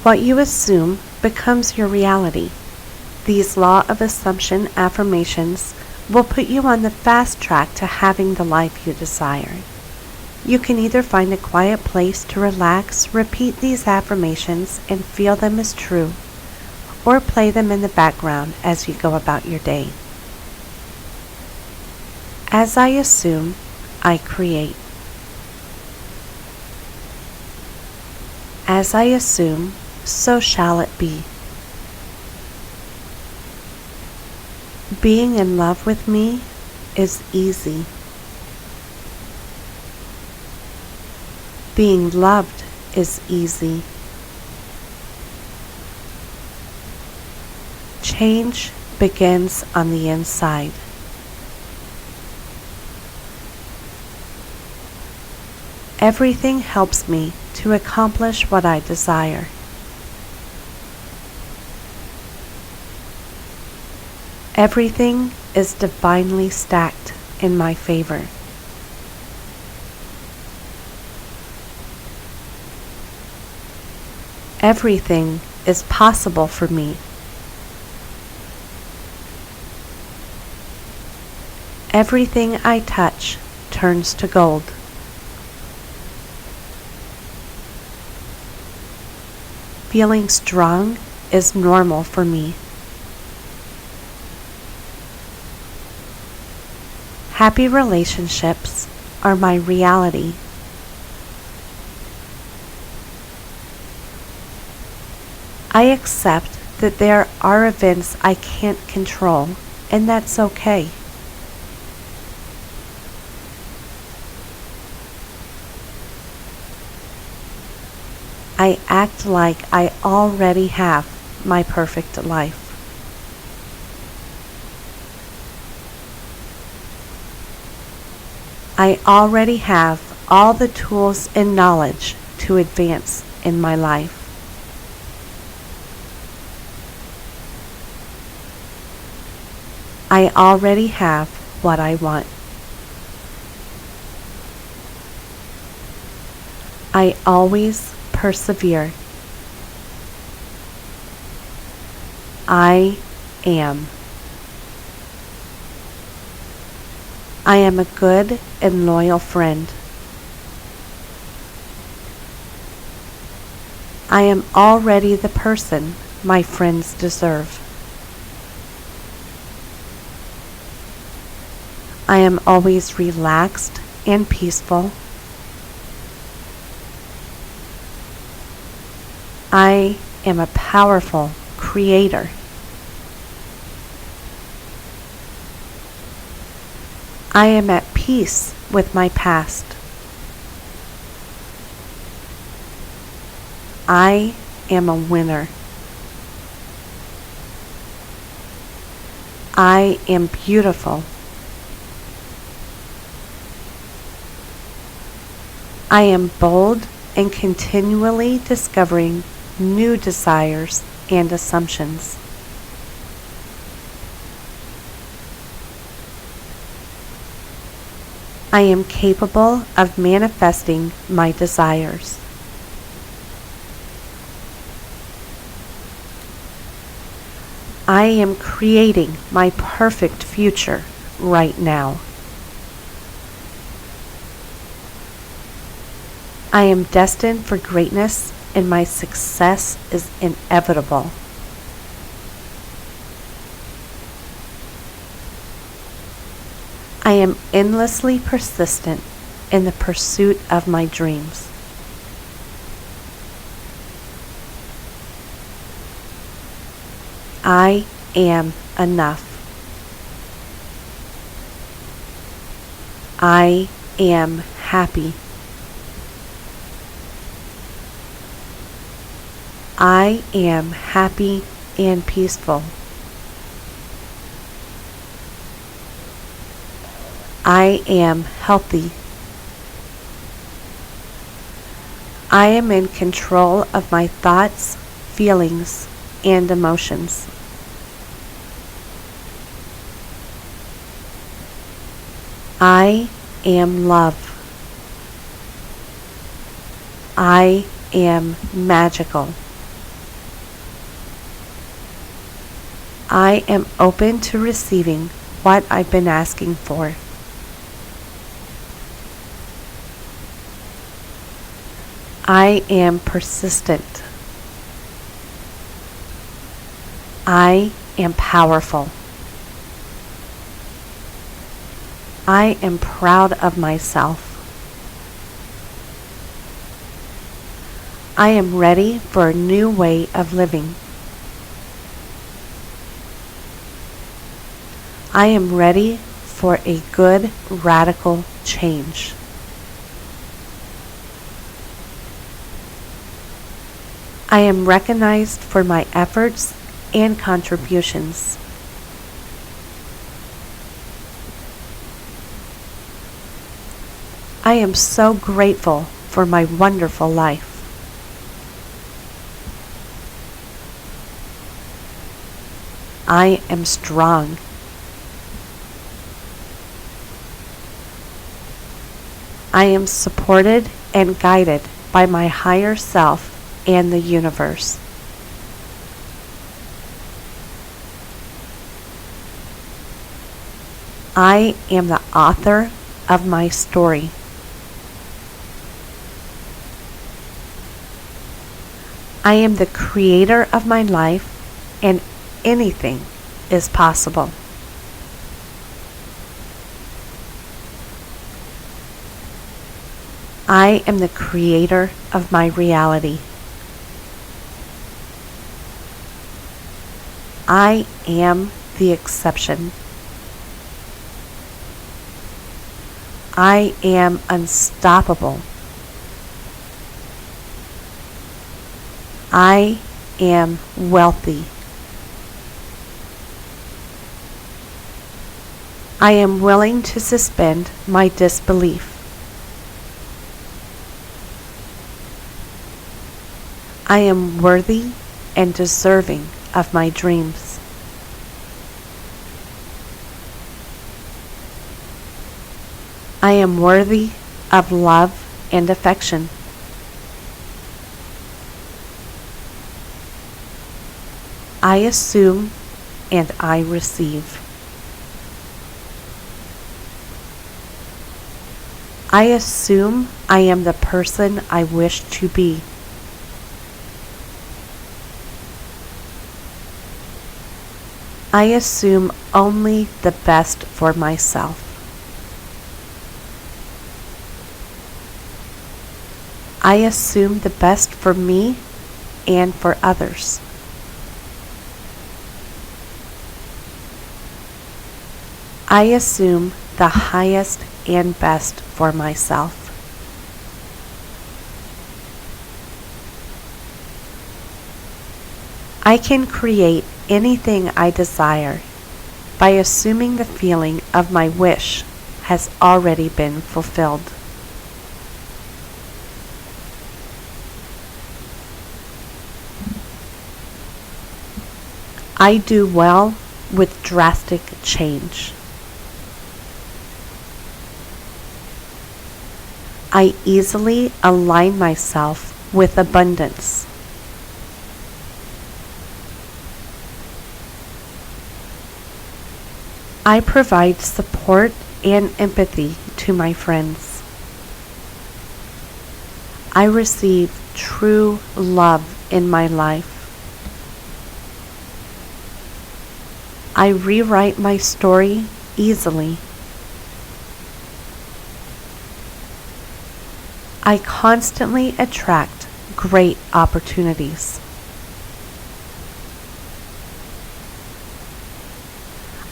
What you assume becomes your reality. These law of assumption affirmations will put you on the fast track to having the life you desire. You can either find a quiet place to relax, repeat these affirmations, and feel them as true, or play them in the background as you go about your day. As I assume, I create. As I assume, so shall it be. Being in love with me is easy. Being loved is easy. Change begins on the inside. Everything helps me to accomplish what I desire. Everything is divinely stacked in my favor. Everything is possible for me. Everything I touch turns to gold. Feeling strong is normal for me. Happy relationships are my reality. I accept that there are events I can't control, and that's okay. I act like I already have my perfect life. I already have all the tools and knowledge to advance in my life. I already have what I want. I always persevere. I am. I am a good and loyal friend. I am already the person my friends deserve. I am always relaxed and peaceful. I am a powerful creator. I am at peace with my past. I am a winner. I am beautiful. I am bold and continually discovering new desires and assumptions. I am capable of manifesting my desires. I am creating my perfect future right now. I am destined for greatness and my success is inevitable. I am endlessly persistent in the pursuit of my dreams. I am enough. I am happy. I am happy and peaceful. I am healthy. I am in control of my thoughts, feelings, and emotions. I am love. I am magical. I am open to receiving what I've been asking for. I am persistent. I am powerful. I am proud of myself. I am ready for a new way of living. I am ready for a good radical change. I am recognized for my efforts and contributions. I am so grateful for my wonderful life. I am strong. I am supported and guided by my higher self and the universe. I am the author of my story. I am the creator of my life, and anything is possible. I am the creator of my reality. I am the exception. I am unstoppable. I am wealthy. I am willing to suspend my disbelief. I am worthy and deserving of my dreams. I am worthy of love and affection. I assume and I receive. I assume I am the person I wish to be. I assume only the best for myself. I assume the best for me and for others. I assume the highest and best for myself. I can create anything I desire by assuming the feeling of my wish has already been fulfilled. I do well with drastic change. I easily align myself with abundance. I provide support and empathy to my friends. I receive true love in my life. I rewrite my story easily. I constantly attract great opportunities.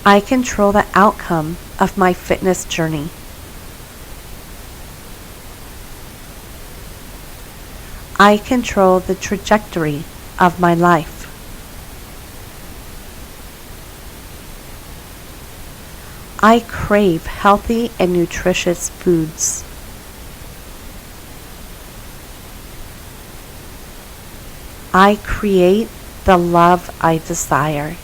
I control the outcome of my fitness journey. I control the trajectory of my life. I crave healthy and nutritious foods. I create the love I desire.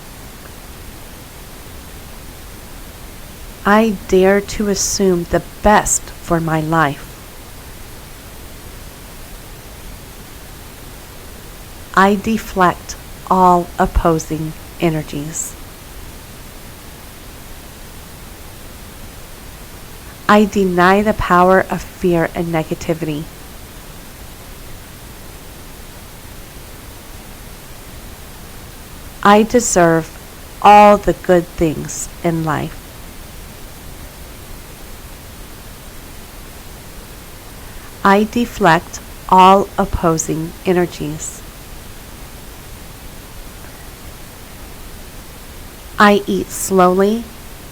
I dare to assume the best for my life. I deflect all opposing energies. I deny the power of fear and negativity. I deserve all the good things in life. I deflect all opposing energies. I eat slowly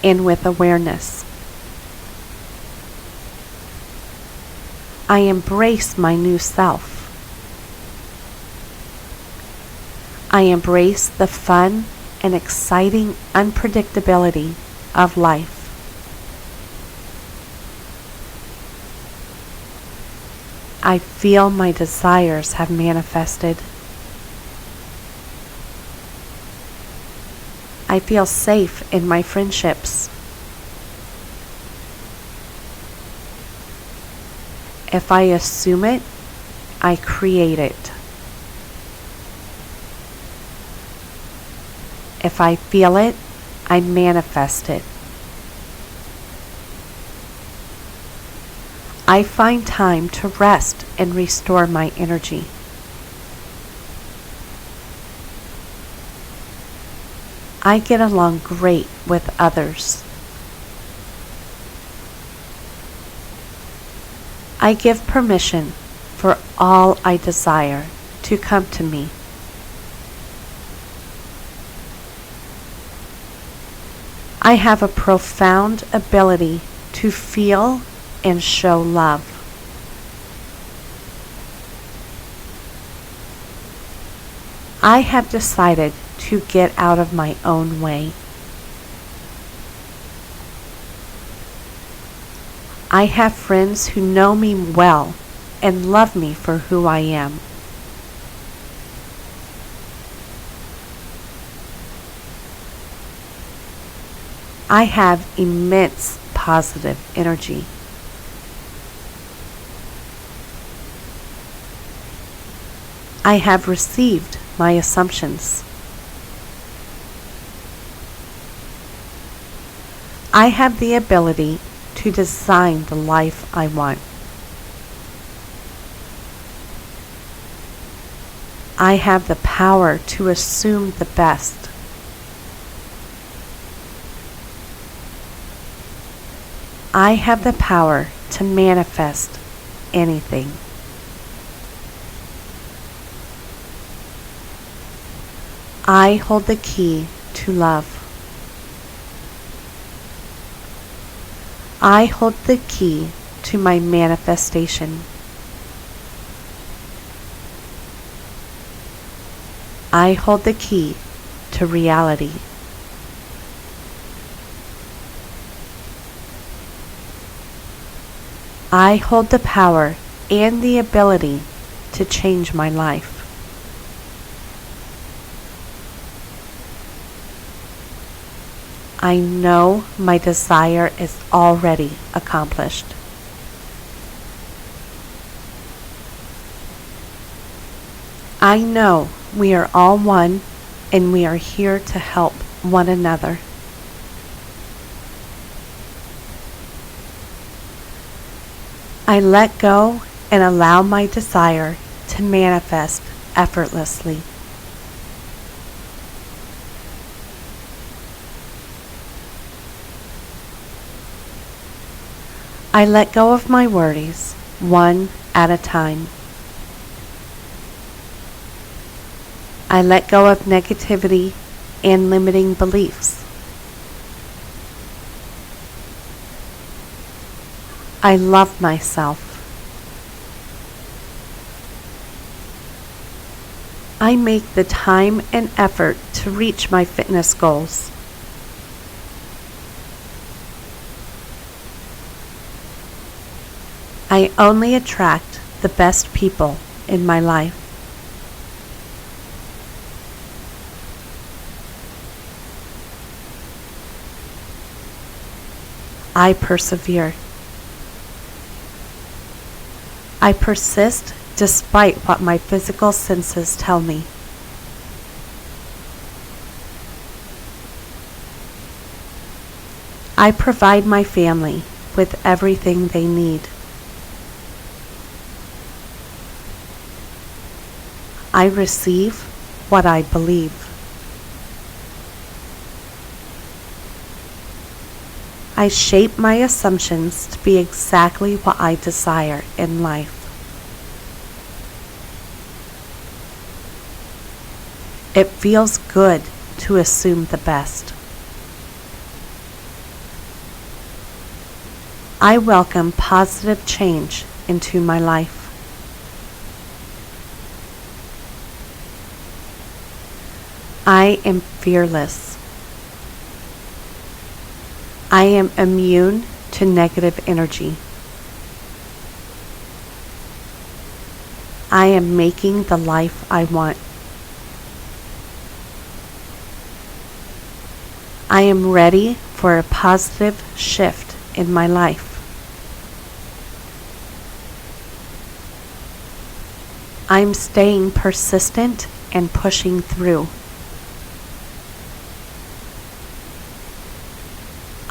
and with awareness. I embrace my new self. I embrace the fun and exciting unpredictability of life. I feel my desires have manifested. I feel safe in my friendships. If I assume it, I create it. If I feel it, I manifest it. I find time to rest and restore my energy. I get along great with others. I give permission for all I desire to come to me. I have a profound ability to feel and show love. I have decided to get out of my own way. I have friends who know me well and love me for who I am. I have immense positive energy. I have received my assumptions. I have the ability to design the life I want. I have the power to assume the best. I have the power to manifest anything. I hold the key to love. I hold the key to my manifestation. I hold the key to reality. I hold the power and the ability to change my life. I know my desire is already accomplished. I know we are all one and we are here to help one another. I let go and allow my desire to manifest effortlessly. I let go of my worries, one at a time. I let go of negativity and limiting beliefs. I love myself. I make the time and effort to reach my fitness goals. I only attract the best people in my life. I persevere. I persist despite what my physical senses tell me. I provide my family with everything they need. I receive what I believe. I shape my assumptions to be exactly what I desire in life. It feels good to assume the best. I welcome positive change into my life. I am fearless. I am immune to negative energy. I am making the life I want. I am ready for a positive shift in my life. I'm staying persistent and pushing through.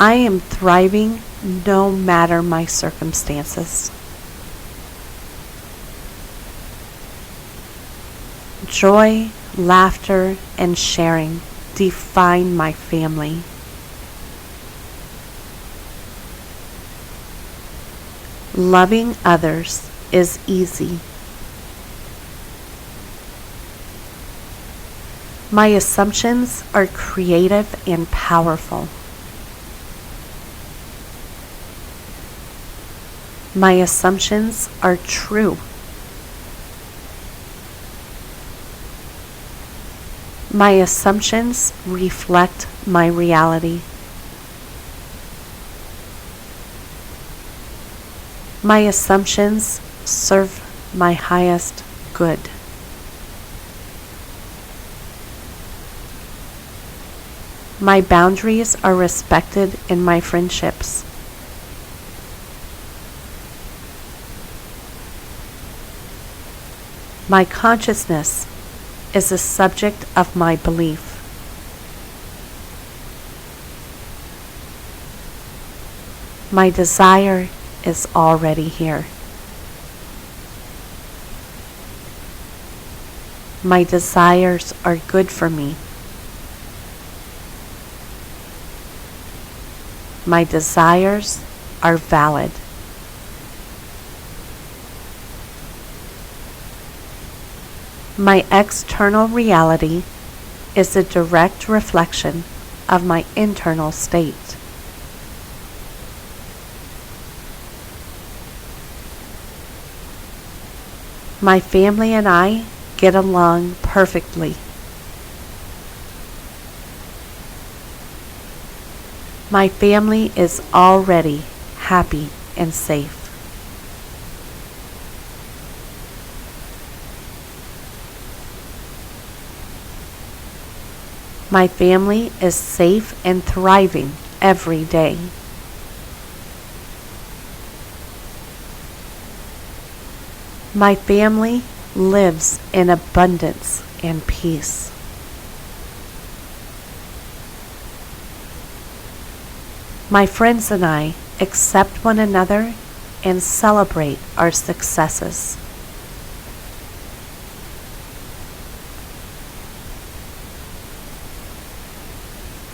I am thriving no matter my circumstances. Joy, laughter, and sharing define my family. Loving others is easy. My assumptions are creative and powerful. My assumptions are true. My assumptions reflect my reality. My assumptions serve my highest good. My boundaries are respected in my friendships. My consciousness is the subject of my belief. My desire is already here. My desires are good for me. My desires are valid. My external reality is a direct reflection of my internal state. My family and I get along perfectly. My family is already happy and safe. My family is safe and thriving every day. My family lives in abundance and peace. My friends and I accept one another and celebrate our successes.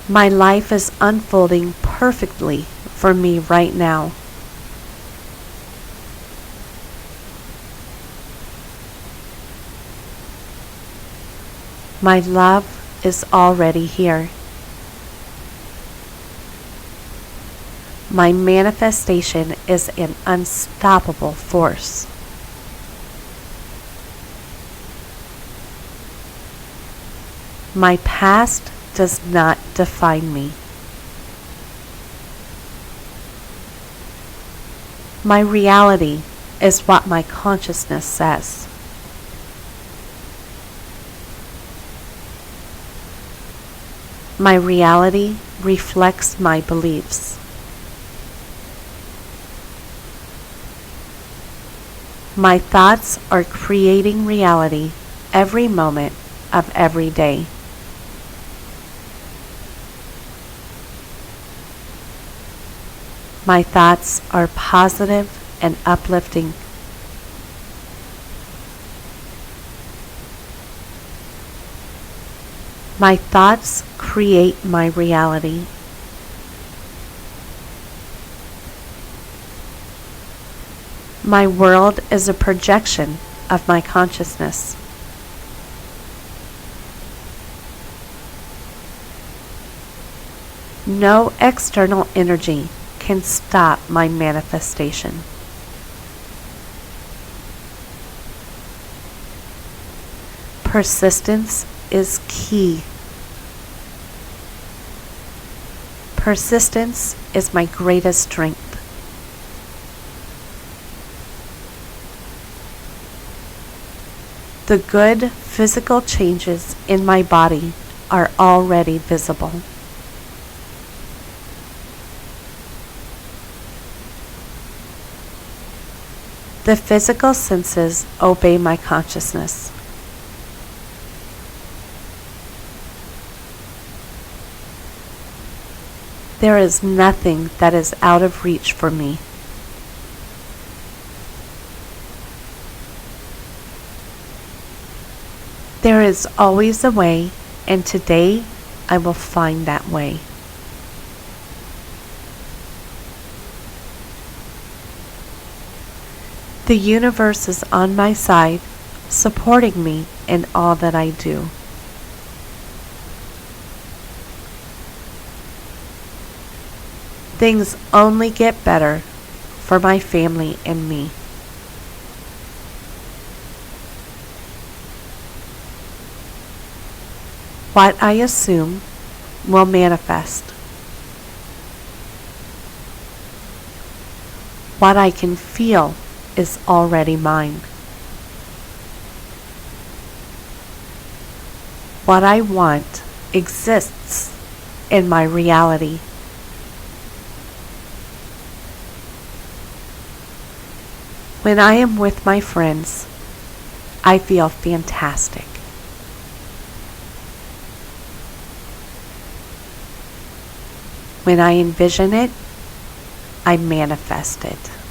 My life is unfolding perfectly for me right now. My love is already here. My manifestation is an unstoppable force. My past does not define me. My reality is what my consciousness says. My reality reflects my beliefs. My thoughts are creating reality every moment of every day. My thoughts are positive and uplifting. My thoughts create my reality. My world is a projection of my consciousness. No external energy can stop my manifestation. Persistence is key. Persistence is my greatest strength. The good physical changes in my body are already visible. The physical senses obey my consciousness. There is nothing that is out of reach for me. There is always a way, and today I will find that way. The universe is on my side, supporting me in all that I do. Things only get better for my family and me. What I assume will manifest. What I can feel is already mine. What I want exists in my reality. When I am with my friends, I feel fantastic. When I envision it, I manifest it.